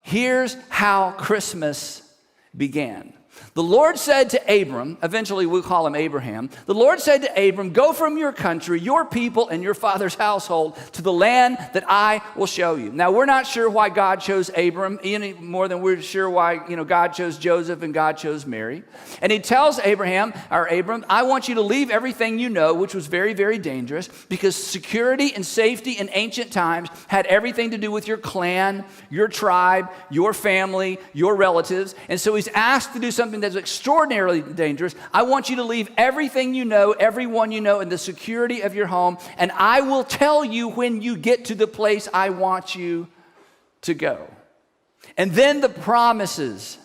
Here's how Christmas began. The Lord said to Abram, eventually we'll call him Abraham, the Lord said to Abram, go from your country, your people, and your father's household to the land that I will show you. Now, we're not sure why God chose Abram any more than we're sure why, God chose Joseph and God chose Mary. And he tells Abram, I want you to leave everything you know, which was very, very dangerous, because security and safety in ancient times had everything to do with your clan, your tribe, your family, your relatives. And so he's asked to do something that's extraordinarily dangerous. I want you to leave everything you know, everyone you know, in the security of your home, and I will tell you when you get to the place I want you to go. And then the promises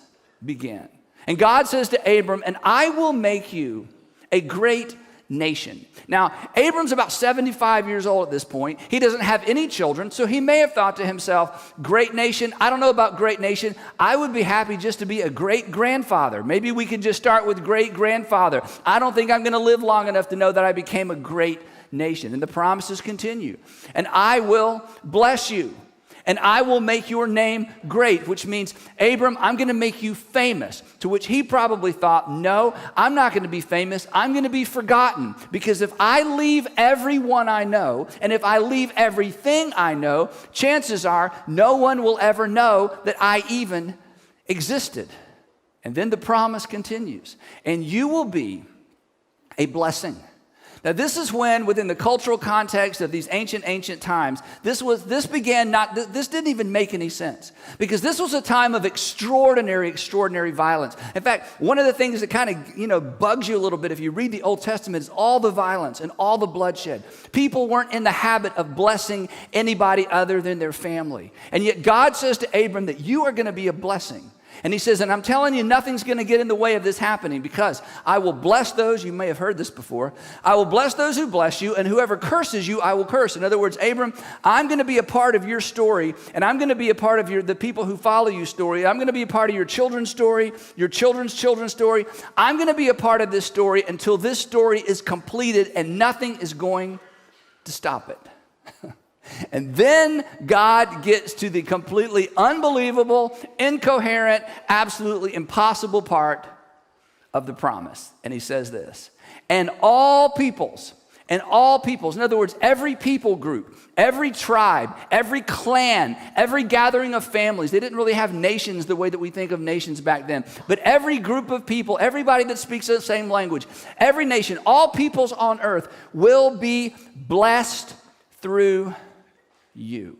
begin. And God says to Abram, and I will make you a great nation. Now, Abram's about 75 years old at this point. He doesn't have any children, so he may have thought to himself, great nation, I don't know about great nation. I would be happy just to be a great-grandfather. Maybe we could just start with great-grandfather. I don't think I'm going to live long enough to know that I became a great nation. And the promises continue. And I will bless you. And I will make your name great, which means, Abram, I'm going to make you famous. To which he probably thought, no, I'm not going to be famous. I'm going to be forgotten. Because if I leave everyone I know, and if I leave everything I know, chances are no one will ever know that I even existed. And then the promise continues. And you will be a blessing. Now, this is when, within the cultural context of these ancient times, this didn't even make any sense. Because this was a time of extraordinary violence. In fact, one of the things that kind of, bugs you a little bit if you read the Old Testament is all the violence and all the bloodshed. People weren't in the habit of blessing anybody other than their family. And yet God says to Abram that you are going to be a blessing. And he says, and I'm telling you, nothing's going to get in the way of this happening, because I will bless those, you may have heard this before, I will bless those who bless you, and whoever curses you, I will curse. In other words, Abram, I'm going to be a part of your story, and I'm going to be a part of the people who follow you story. I'm going to be a part of your children's story, your children's story. I'm going to be a part of this story until this story is completed, and nothing is going to stop it. And then God gets to the completely unbelievable, incoherent, absolutely impossible part of the promise. And he says this, and all peoples, in other words, every people group, every tribe, every clan, every gathering of families. They didn't really have nations the way that we think of nations back then. But every group of people, everybody that speaks the same language, every nation, all peoples on earth will be blessed through you.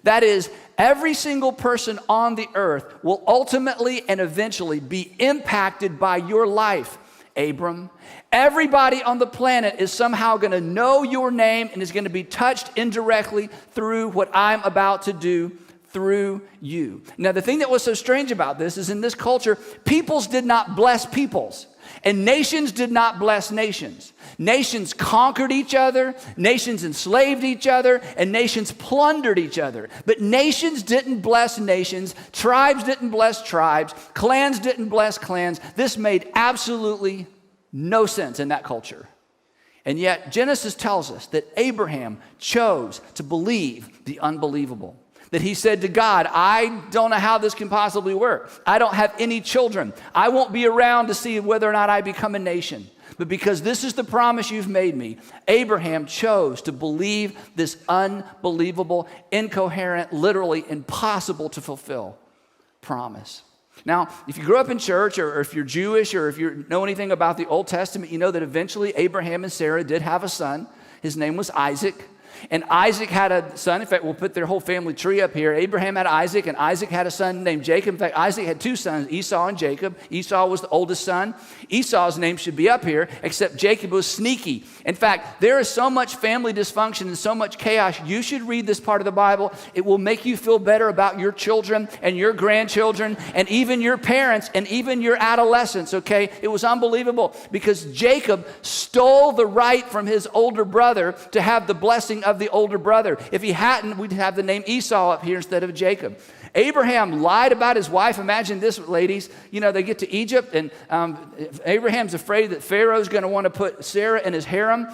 That is, every single person on the earth will ultimately and eventually be impacted by your life, Abram. Everybody on the planet is somehow going to know your name and is going to be touched indirectly through what I'm about to do through you. Now, the thing that was so strange about this is in this culture, peoples did not bless peoples. And nations did not bless nations. Nations conquered each other, nations enslaved each other, and nations plundered each other. But nations didn't bless nations, tribes didn't bless tribes, clans didn't bless clans. This made absolutely no sense in that culture. And yet Genesis tells us that Abraham chose to believe the unbelievable. That he said to God, I don't know how this can possibly work. I don't have any children. I won't be around to see whether or not I become a nation. But because this is the promise you've made me, Abraham chose to believe this unbelievable, incoherent, literally impossible to fulfill promise. Now, if you grew up in church, or if you're Jewish, or if you know anything about the Old Testament, you know that eventually Abraham and Sarah did have a son. His name was Isaac. And Isaac had a son. In fact, we'll put their whole family tree up here. Abraham had Isaac, and Isaac had a son named Jacob. In fact, Isaac had two sons, Esau and Jacob. Esau was the oldest son. Esau's name should be up here, except Jacob was sneaky. In fact, there is so much family dysfunction and so much chaos. You should read this part of the Bible. It will make you feel better about your children and your grandchildren and even your parents and even your adolescents, okay? It was unbelievable because Jacob stole the right from his older brother to have the blessing of the older brother. If he hadn't, we'd have the name Esau up here instead of Jacob. Abraham lied about his wife. Imagine this, ladies. You know, they get to Egypt, and Abraham's afraid that Pharaoh's going to want to put Sarah in his harem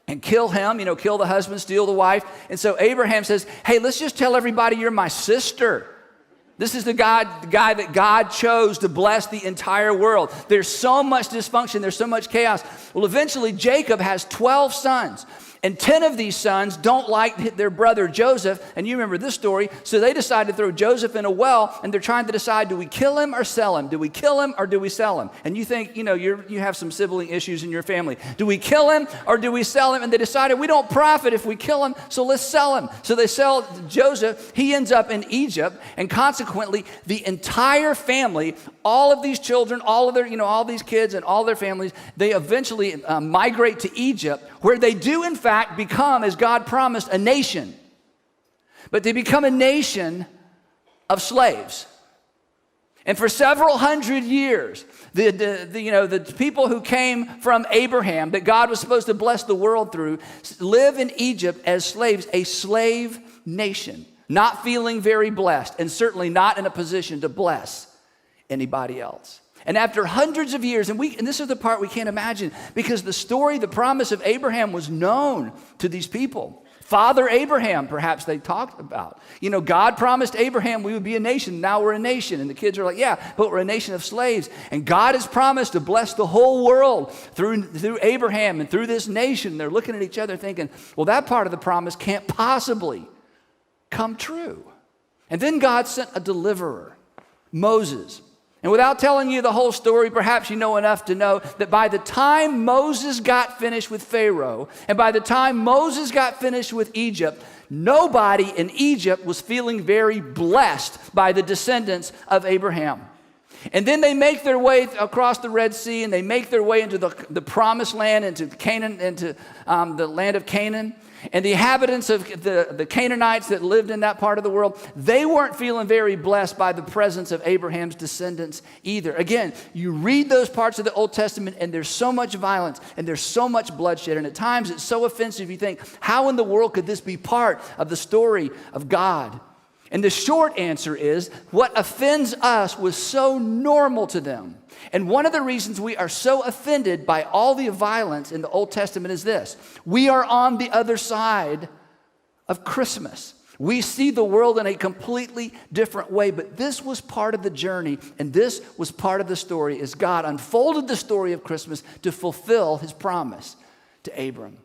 and kill him, kill the husband, steal the wife. And so Abraham says, hey, let's just tell everybody you're my sister. This is the guy that God chose to bless the entire world. There's so much dysfunction. There's so much chaos. Well, eventually, Jacob has 12 sons. And 10 of these sons don't like their brother Joseph. And you remember this story. So they decide to throw Joseph in a well. And they're trying to decide, do we kill him or sell him? Do we kill him or do we sell him? And you think, you have some sibling issues in your family. Do we kill him or do we sell him? And they decided, we don't profit if we kill him, so let's sell him. So they sell Joseph. He ends up in Egypt. And consequently, the entire family, all of these children, all of their, all these kids and all their families, they eventually migrate to Egypt, where they do, in fact, become, as God promised, a nation. But they become a nation of slaves. And for several hundred years, the people who came from Abraham, that God was supposed to bless the world through, live in Egypt as slaves, a slave nation, not feeling very blessed, and certainly not in a position to bless anybody else. And after hundreds of years, and this is the part we can't imagine, because the story, the promise of Abraham was known to these people. Father Abraham, perhaps they talked about. God promised Abraham we would be a nation. Now we're a nation. And the kids are like, yeah, but we're a nation of slaves. And God has promised to bless the whole world through Abraham and through this nation. They're looking at each other thinking, well, that part of the promise can't possibly come true. And then God sent a deliverer, Moses. And without telling you the whole story, perhaps you know enough to know that by the time Moses got finished with Pharaoh, and by the time Moses got finished with Egypt, nobody in Egypt was feeling very blessed by the descendants of Abraham. And then they make their way across the Red Sea, and they make their way into the promised land, into Canaan, into the land of Canaan. And the inhabitants of the Canaanites that lived in that part of the world, they weren't feeling very blessed by the presence of Abraham's descendants either. Again, you read those parts of the Old Testament, and there's so much violence, and there's so much bloodshed. And at times it's so offensive, you think, how in the world could this be part of the story of God? And the short answer is, what offends us was so normal to them. And one of the reasons we are so offended by all the violence in the Old Testament is this: we are on the other side of Christmas. We see the world in a completely different way, but this was part of the journey, and this was part of the story as God unfolded the story of Christmas to fulfill his promise to Abram.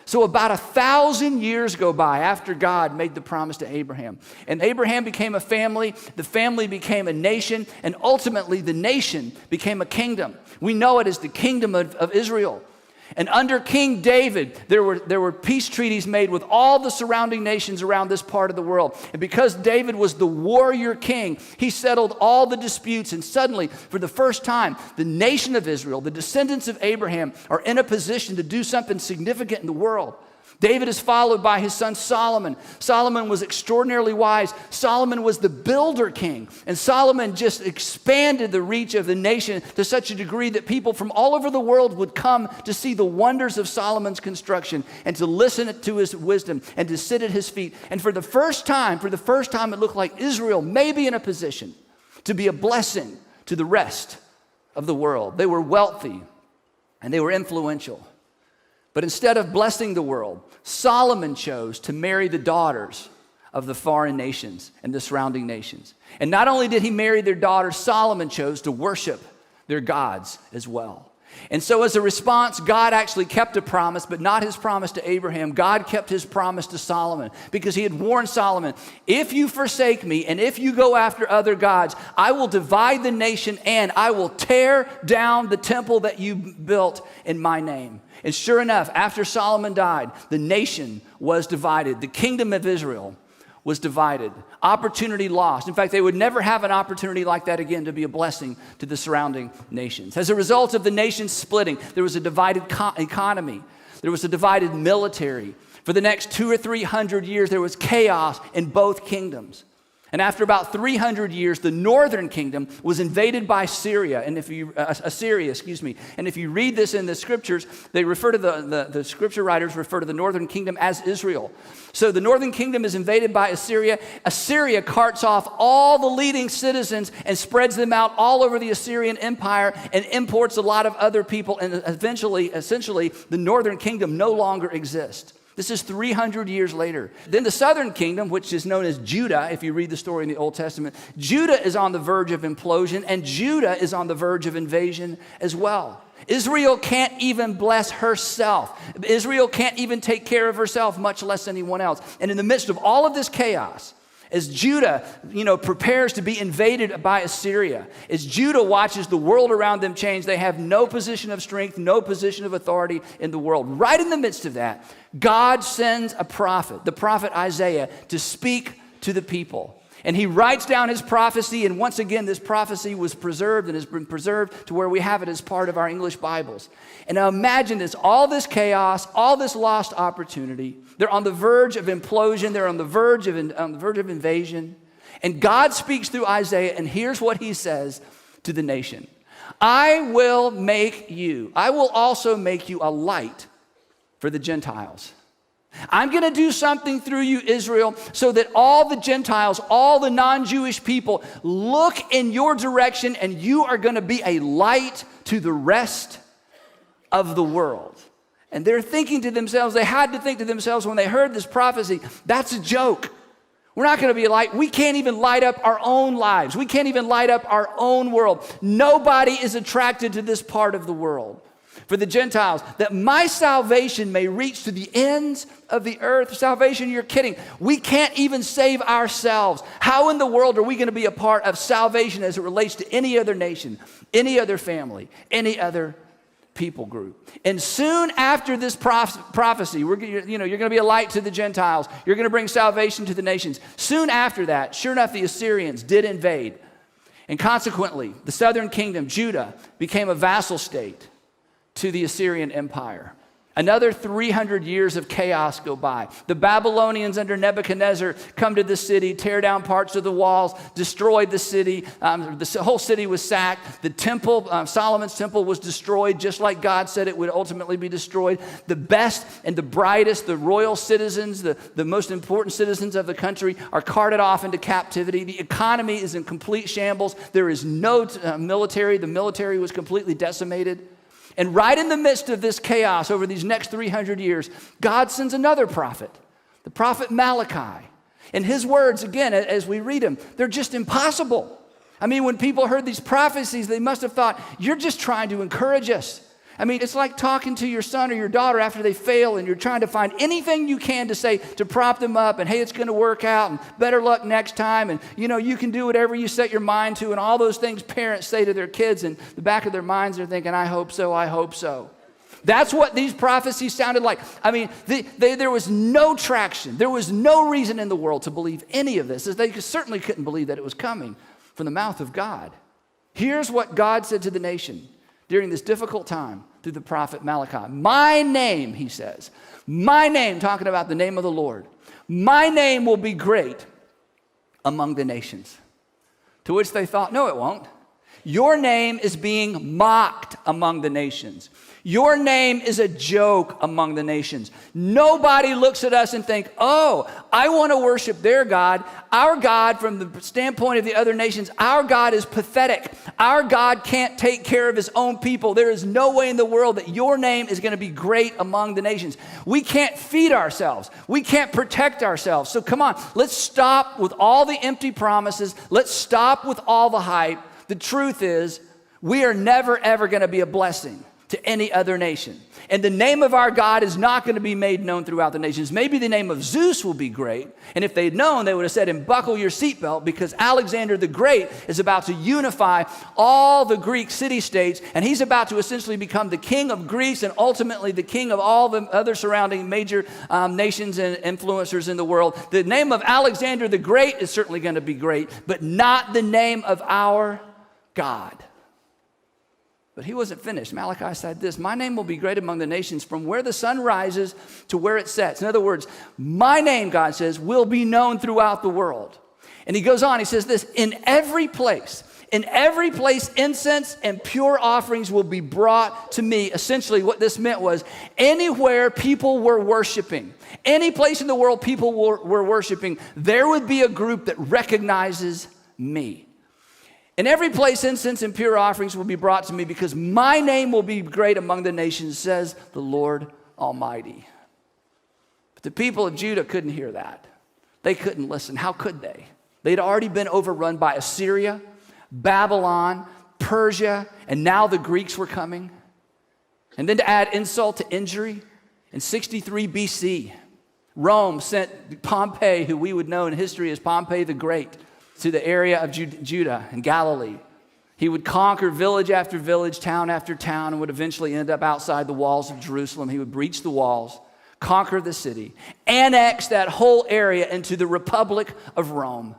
So about 1,000 years go by after God made the promise to Abraham. And Abraham became a family, the family became a nation, and ultimately the nation became a kingdom. We know it as the kingdom of Israel. And under King David, there were peace treaties made with all the surrounding nations around this part of the world. And because David was the warrior king, he settled all the disputes. And suddenly, for the first time, the nation of Israel, the descendants of Abraham, are in a position to do something significant in the world. David is followed by his son Solomon. Solomon was extraordinarily wise. Solomon was the builder king. And Solomon just expanded the reach of the nation to such a degree that people from all over the world would come to see the wonders of Solomon's construction and to listen to his wisdom and to sit at his feet. And for the first time, it looked like Israel may be in a position to be a blessing to the rest of the world. They were wealthy and they were influential. But instead of blessing the world, Solomon chose to marry the daughters of the foreign nations and the surrounding nations. And not only did he marry their daughters, Solomon chose to worship their gods as well. And so as a response, God actually kept a promise, but not his promise to Abraham. God kept his promise to Solomon because he had warned Solomon, if you forsake me and if you go after other gods, I will divide the nation and I will tear down the temple that you built in my name. And sure enough, after Solomon died, the nation was divided. The kingdom of Israel was divided. Opportunity lost. In fact, they would never have an opportunity like that again to be a blessing to the surrounding nations. As a result of the nation splitting, there was a divided economy. There was a divided military. For the next 200 or 300 years, there was chaos in both kingdoms. And after about 300 years, the northern kingdom was invaded by Assyria. And if you read this in the scriptures, they refer to the scripture writers refer to the northern kingdom as Israel. So the northern kingdom is invaded by Assyria. Assyria carts off all the leading citizens and spreads them out all over the Assyrian empire and imports a lot of other people. And essentially, the northern kingdom no longer exists. This is 300 years later. Then the southern kingdom, which is known as Judah, if you read the story in the Old Testament, Judah is on the verge of implosion, and Judah is on the verge of invasion as well. Israel can't even bless herself. Israel can't even take care of herself, much less anyone else. And in the midst of all of this chaos, as Judah, prepares to be invaded by Assyria, as Judah watches the world around them change, they have no position of strength, no position of authority in the world. Right in the midst of that, God sends a prophet, the prophet Isaiah, to speak to the people. And he writes down his prophecy, and once again, this prophecy was preserved and has been preserved to where we have it as part of our English Bibles. And now imagine this, all this chaos, all this lost opportunity. They're on the verge of implosion. They're on the verge of invasion. And God speaks through Isaiah, and here's what he says to the nation. I will also make you a light for the Gentiles. I'm going to do something through you, Israel, so that all the Gentiles, all the non-Jewish people look in your direction, and you are going to be a light to the rest of the world. And they're thinking to themselves, they had to think to themselves when they heard this prophecy, that's a joke. We're not going to be a light. We can't even light up our own lives. We can't even light up our own world. Nobody is attracted to this part of the world. For the Gentiles, that my salvation may reach to the ends of the earth. Salvation, you're kidding. We can't even save ourselves. How in the world are we going to be a part of salvation as it relates to any other nation, any other family, any other people group? And soon after this prophecy, you're going to be a light to the Gentiles. You're going to bring salvation to the nations. Soon after that, sure enough, the Assyrians did invade. And consequently, the southern kingdom, Judah, became a vassal state to the Assyrian Empire. Another 300 years of chaos go by. The Babylonians under Nebuchadnezzar come to the city, tear down parts of the walls, destroyed the city. The whole city was sacked. The temple, Solomon's temple, was destroyed just like God said it would ultimately be destroyed. The best and the brightest, the royal citizens, the most important citizens of the country are carted off into captivity. The economy is in complete shambles. There is no military. The military was completely decimated. And right in the midst of this chaos over these next 300 years, God sends another prophet, the prophet Malachi. And his words, again, as we read them, they're just impossible. I mean, when people heard these prophecies, they must have thought, you're just trying to encourage us. I mean, it's like talking to your son or your daughter after they fail, and you're trying to find anything you can to say to prop them up, and hey, it's going to work out, and better luck next time, and you can do whatever you set your mind to, and all those things parents say to their kids, and the back of their minds they're thinking, I hope so, I hope so. That's what these prophecies sounded like. I mean, there was no traction. There was no reason in the world to believe any of this, as they certainly couldn't believe that it was coming from the mouth of God. Here's what God said to the nation during this difficult time through the prophet Malachi. My name, he says, my name, talking about the name of the Lord, my name will be great among the nations. To which they thought, no, it won't. Your name is being mocked among the nations. Your name is a joke among the nations. Nobody looks at us and think, oh, I want to worship their God. Our God, from the standpoint of the other nations, our God is pathetic. Our God can't take care of his own people. There is no way in the world that your name is going to be great among the nations. We can't feed ourselves. We can't protect ourselves. So come on, let's stop with all the empty promises. Let's stop with all the hype. The truth is, we are never, ever going to be a blessing to any other nation. And the name of our God is not going to be made known throughout the nations. Maybe the name of Zeus will be great. And if they'd known, they would have said, and buckle your seatbelt, because Alexander the Great is about to unify all the Greek city-states, and he's about to essentially become the king of Greece and ultimately the king of all the other surrounding major nations and influencers in the world. The name of Alexander the Great is certainly going to be great, but not the name of our God. But he wasn't finished. Malachi said this, my name will be great among the nations from where the sun rises to where it sets. In other words, my name, God says, will be known throughout the world. And he goes on, he says this, in every place, incense and pure offerings will be brought to me. Essentially, what this meant was anywhere people were worshiping, any place in the world people were worshiping, there would be a group that recognizes me. In every place, incense and pure offerings will be brought to me because my name will be great among the nations, says the Lord Almighty. The people of Judah couldn't hear that. They couldn't listen. How could they? They'd already been overrun by Assyria, Babylon, Persia, and now the Greeks were coming. And then to add insult to injury, in 63 BC, Rome sent Pompey, who we would know in history as Pompey the Great, to the area of Judah and Galilee. He would conquer village after village, town after town, and would eventually end up outside the walls of Jerusalem. He would breach the walls, conquer the city, annex that whole area into the Republic of Rome.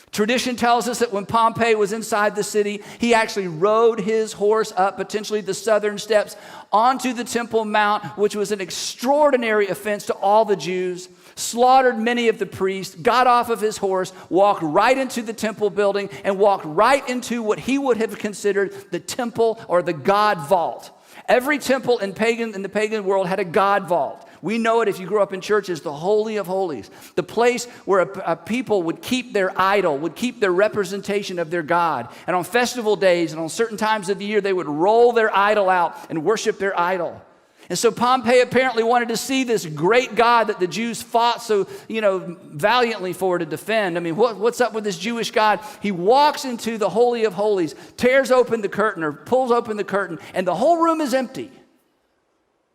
Tradition tells us that when Pompey was inside the city, he actually rode his horse up potentially the southern steps onto the Temple Mount, which was an extraordinary offense to all the Jews, slaughtered many of the priests, got off of his horse, walked right into the temple building, and walked right into what he would have considered the temple or the God vault. Every temple in the pagan world had a God vault. We know it if you grew up in church as the Holy of Holies, the place where a people would keep their idol, would keep their representation of their God. And on festival days and on certain times of the year, they would roll their idol out and worship their idol. And so Pompey apparently wanted to see this great God that the Jews fought so, valiantly for to defend. I mean, what's up with this Jewish God? He walks into the Holy of Holies, tears open the curtain or pulls open the curtain, and the whole room is empty.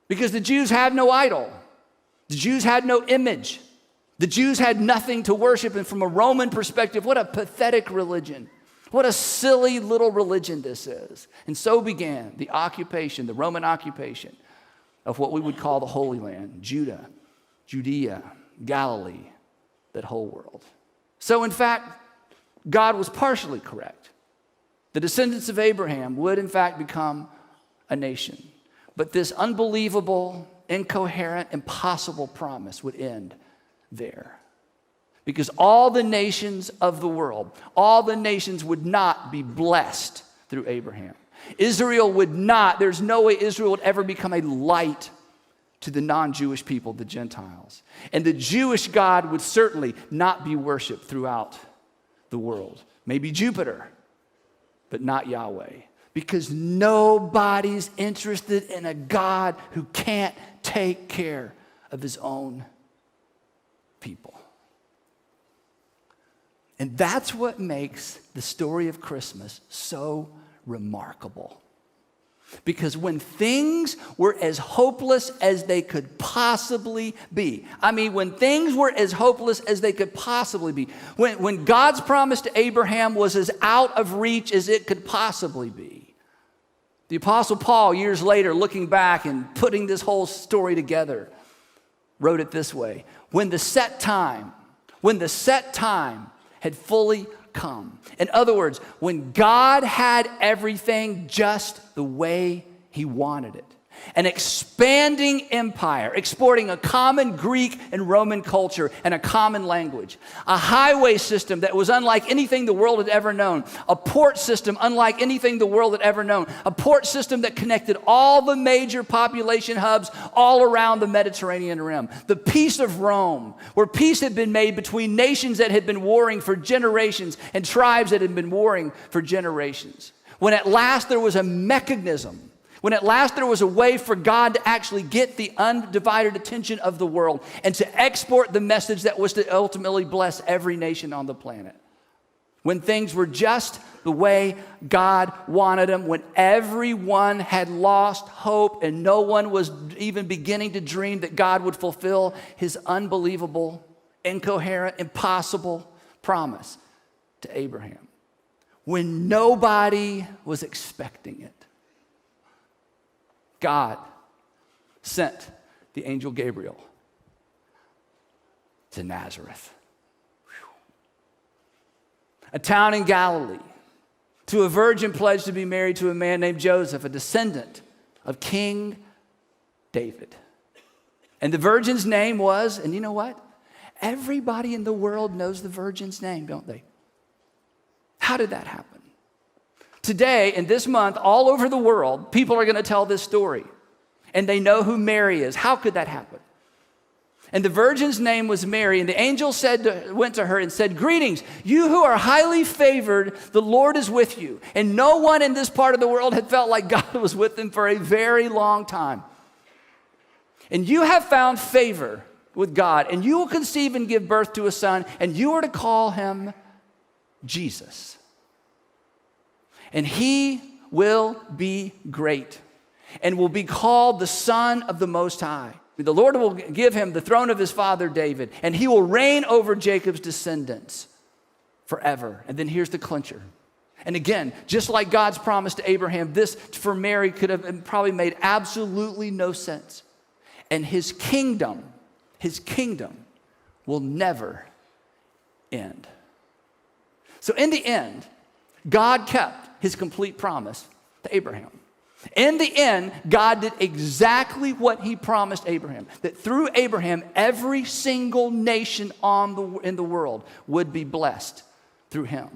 Because the Jews had no idol. The Jews had no image. The Jews had nothing to worship. And from a Roman perspective, what a pathetic religion. What a silly little religion this is. And so began the occupation, the Roman occupation of what we would call the Holy Land, Judah, Judea, Galilee, that whole world. So in fact, God was partially correct. The descendants of Abraham would in fact become a nation. But this unbelievable, incoherent, impossible promise would end there. Because all the nations of the world, all the nations would not be blessed through Abraham. Israel would not, there's no way Israel would ever become a light to the non-Jewish people, the Gentiles. And the Jewish God would certainly not be worshiped throughout the world. Maybe Jupiter, but not Yahweh. Because nobody's interested in a God who can't take care of his own people. And that's what makes the story of Christmas so remarkable. Because when things were as hopeless as they could possibly be, when things were as hopeless as they could possibly be, when God's promise to Abraham was as out of reach as it could possibly be, the Apostle Paul, years later, looking back and putting this whole story together, wrote it this way: when the set time had fully come. In other words, when God had everything just the way he wanted it. An expanding empire, exporting a common Greek and Roman culture and a common language. A highway system that was unlike anything the world had ever known. A port system unlike anything the world had ever known. A port system that connected all the major population hubs all around the Mediterranean rim. The peace of Rome, where peace had been made between nations that had been warring for generations and tribes that had been warring for generations. When at last there was a mechanism, when at last there was a way for God to actually get the undivided attention of the world and to export the message that was to ultimately bless every nation on the planet. When things were just the way God wanted them, when everyone had lost hope and no one was even beginning to dream that God would fulfill his unbelievable, incoherent, impossible promise to Abraham. When nobody was expecting it. God sent the angel Gabriel to Nazareth, a town in Galilee, to a virgin pledged to be married to a man named Joseph, a descendant of King David. And the virgin's name was, and you know what? Everybody in the world knows the virgin's name, don't they? How did that happen? Today, in this month, all over the world, people are going to tell this story. And they know who Mary is. How could that happen? And the virgin's name was Mary. And the angel went to her and said, "Greetings, you who are highly favored, the Lord is with you." And no one in this part of the world had felt like God was with them for a very long time. And you have found favor with God, and you will conceive and give birth to a son, and you are to call him Jesus. And he will be great and will be called the Son of the Most High. The Lord will give him the throne of his father David, and he will reign over Jacob's descendants forever. And then here's the clincher. And again, just like God's promise to Abraham, this for Mary could have probably made absolutely no sense. And his kingdom will never end. So in the end, God kept his complete promise to Abraham. In the end, God did exactly what he promised Abraham, that through Abraham, every single nation in the world would be blessed through him.